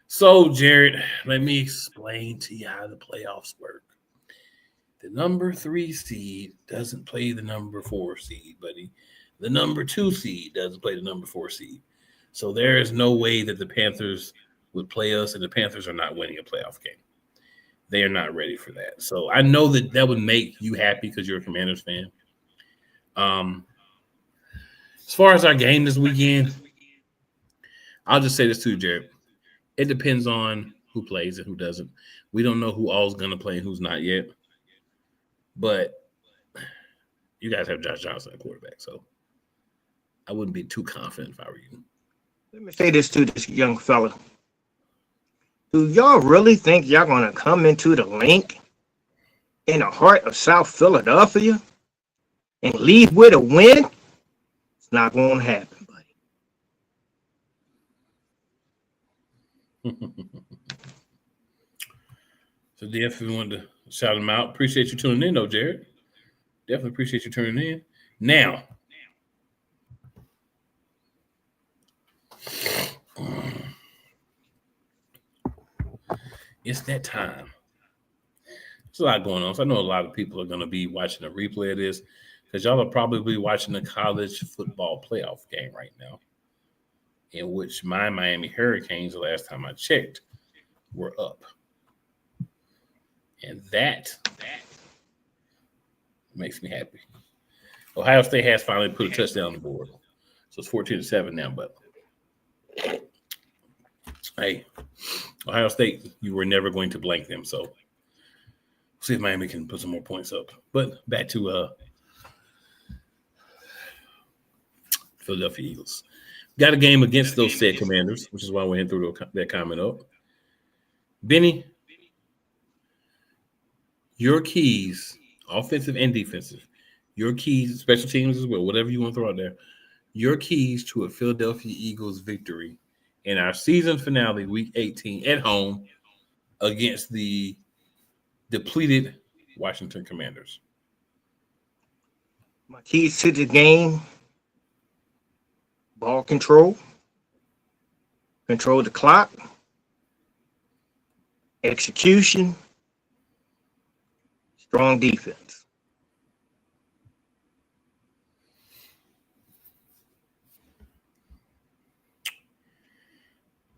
So, Jared, let me explain to you how the playoffs work. The number 3 seed doesn't play the number 4 seed, buddy. The number 2 seed doesn't play the number 4 seed. So there is no way that the Panthers would play us, and the Panthers are not winning a playoff game. They are not ready for that. So I know that would make you happy because you're a Commanders fan. As far as our game this weekend, I'll just say this too, Jared. It depends on who plays and who doesn't. We don't know who all's going to play and who's not yet. But you guys have Josh Johnson at quarterback, so I wouldn't be too confident if I were you. Let me say this to this young fella. Do y'all really think y'all going to come into the Linc in the heart of South Philadelphia and leave with a win? It's not going to happen, buddy. So definitely wanted to shout him out. Appreciate you tuning in, though, Jared. Definitely appreciate you tuning in. Now, it's that time. There's a lot going on. So I know a lot of people are going to be watching a replay of this because y'all are probably watching the college football playoff game right now, in which my Miami Hurricanes, the last time I checked, were up. And that makes me happy. Ohio State has finally put a touchdown on the board. So it's 14-7 now, but hey, Ohio State, you were never going to blank them. So we'll see if Miami can put some more points up. But back to Philadelphia Eagles. Got a game against those said Commanders, which is why we went through that comment up. Benny, your keys, offensive and defensive, your keys, special teams as well, whatever you want to throw out there, your keys to a Philadelphia Eagles victory in our season finale, Week 18, at home against the depleted Washington Commanders. My keys to the game: ball control, control the clock, execution, strong defense.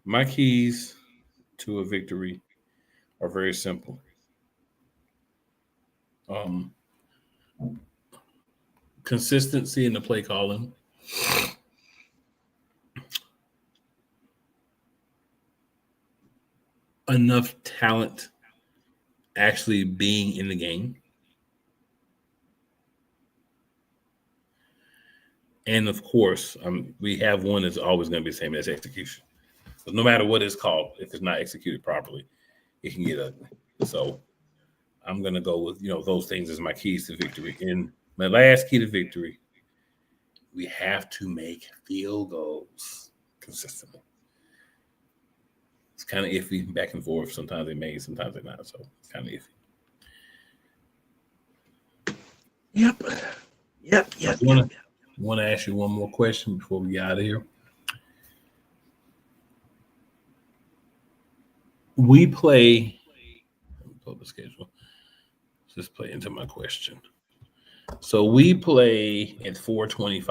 My keys to a victory are very simple. Consistency in the play calling. Enough talent actually being in the game. And of course, we have one that's always going to be the same as execution. So no matter what it's called, if it's not executed properly, it can get ugly. So I'm going to go with, those things as my keys to victory. And my last key to victory, we have to make field goals consistently. It's kind of iffy, back and forth. Sometimes they made, sometimes they're not. So it's kind of iffy. Yep. I want to ask you one more question before we get out of here. We play. Let me pull up the schedule. Just play into my question. So we play at 4:25.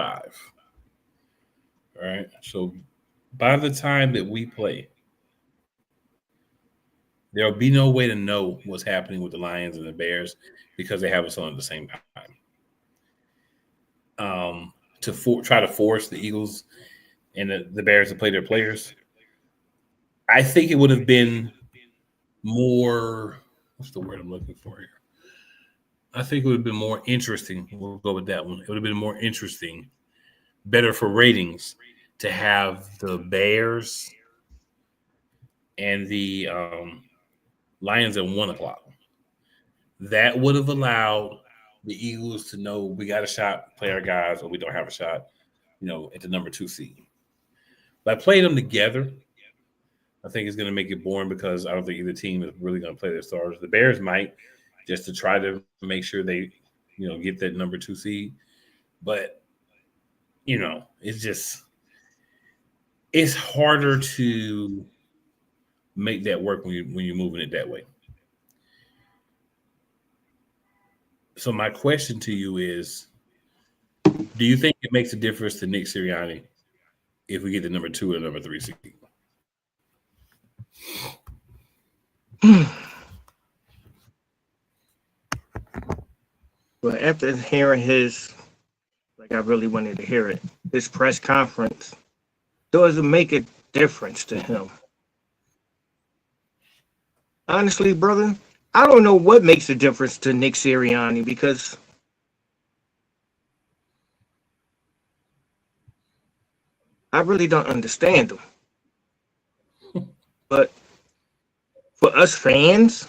All right. So by the time that we play, there'll be no way to know what's happening with the Lions and the Bears because they have us on at the same time. Try to force the Eagles and the Bears to play their players. I think it would have been more, what's the word I'm looking for here? I think it would have been more interesting. We'll go with that one. It would have been more interesting, better for ratings, to have the Bears and the Lions at 1 o'clock. That would have allowed the Eagles to know we got a shot, play our guys, or we don't have a shot, at the number 2 seed. By playing them together, I think it's going to make it boring because I don't think either team is really going to play their starters. The Bears might, just to try to make sure they, get that number 2 seed. But, it's harder to make that work when you're moving it that way. So my question to you is, do you think it makes a difference to Nick Sirianni if we get the number 2 or number 3 seed? Well, after hearing I really wanted to hear it, his press conference, does it make a difference to him? Honestly, brother, I don't know what makes a difference to Nick Sirianni because I really don't understand him. But for us fans,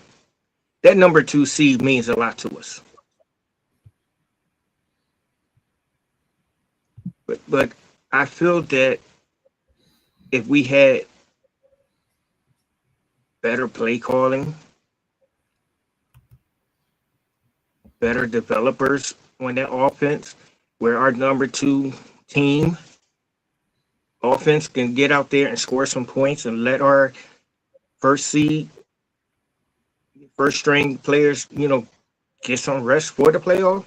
that number 2 seed means a lot to us. But I feel that if we had better play calling, better developers on that offense, where our number 2 team offense can get out there and score some points and let our first seed, first string players, get some rest for the playoff,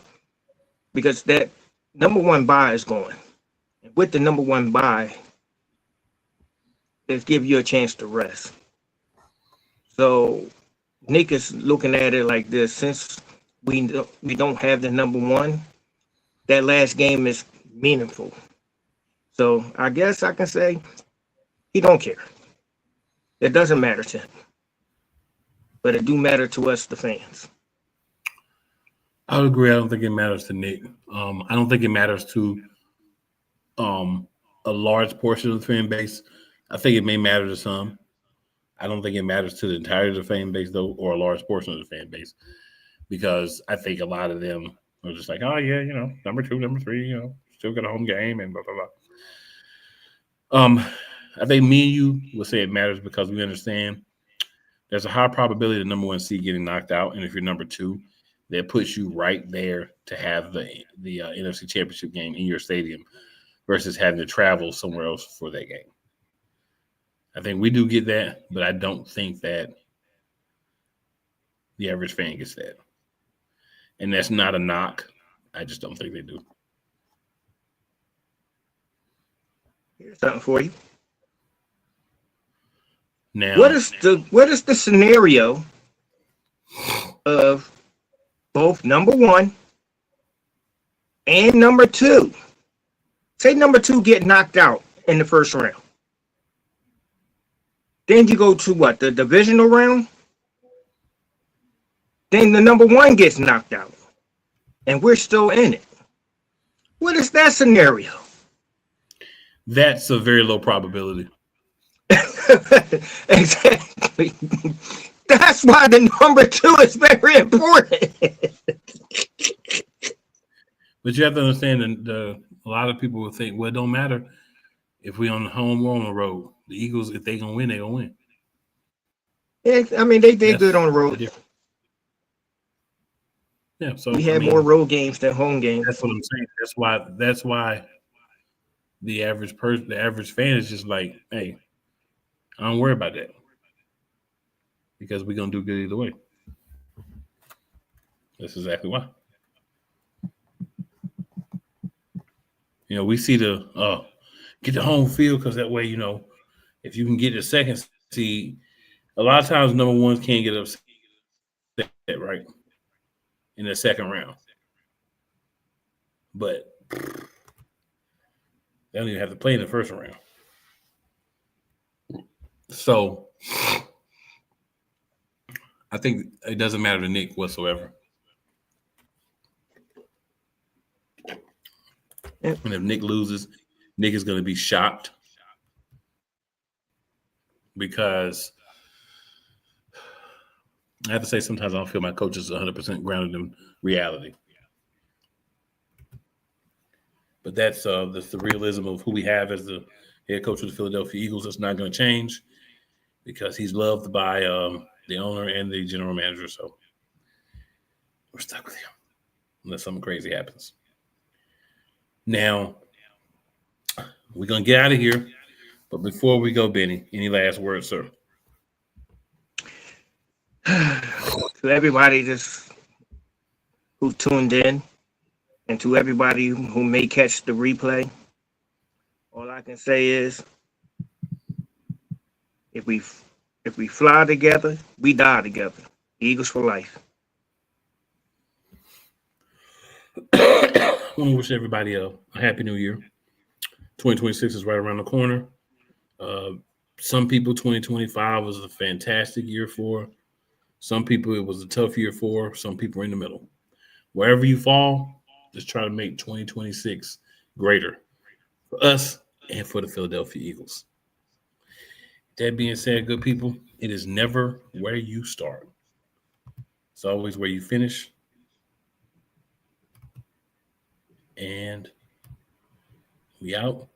because that number 1 bye is going. And with the number 1 bye, it gives you a chance to rest. So Nick is looking at it like this: since we don't have the number 1, that last game is meaningful. So I guess I can say he don't care. It doesn't matter to him, but it do matter to us, the fans. I would agree. I don't think it matters to Nick. I don't think it matters to a large portion of the fan base. I think it may matter to some. I don't think it matters to the entirety of the fan base, though, or a large portion of the fan base, because I think a lot of them are just like, oh, yeah, number 2, number 3, still got a home game and blah, blah, blah. I think me and you will say it matters because we understand there's a high probability of the number 1 seed getting knocked out. And if you're number 2, that puts you right there to have the NFC Championship game in your stadium versus having to travel somewhere else for that game. I think we do get that, but I don't think that the average fan gets that. And that's not a knock. I just don't think they do. Here's something for you. Now, what is the scenario of both number 1 and number 2? Say number 2 get knocked out in the first round. Then you go to what? The divisional round? Then the number 1 gets knocked out. And we're still in it. What is that scenario? That's a very low probability. Exactly. That's why the number 2 is very important. But you have to understand that a lot of people will think, well, it don't matter if we on the home or on the road. The Eagles, if they gonna win, they gonna win. Yeah, I mean they good on the road. Yeah, so we have more road games than home games. That's what I'm saying. That's why the average fan is just like, hey, I don't worry about that because we're gonna do good either way. That's exactly why. We see the get the home field because that way, if you can get the second seed, a lot of times number 1s can't get upset, right, in the second round. But they don't even have to play in the first round. So I think it doesn't matter to Nick whatsoever. And if Nick loses, Nick is going to be shocked because I have to say, sometimes I don't feel my coach is 100% grounded in reality. But that's the realism of who we have as the head coach of the Philadelphia Eagles. That's not going to change because he's loved by the owner and the general manager. So we're stuck with him unless something crazy happens. Now, we're going to get out of here. But before we go, Benny, any last words, sir? To everybody who tuned in and to everybody who may catch the replay, all I can say is if we fly together, we die together. Eagles for life. I want to wish everybody a happy new year. 2026 is right around the corner. Some people, 2025 was a fantastic year for. Some people, it was a tough year for. Some people are in the middle. Wherever you fall, just try to make 2026 greater for us and for the Philadelphia Eagles. That being said, good people, it is never where you start. It's always where you finish. And we out.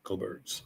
Go Birds.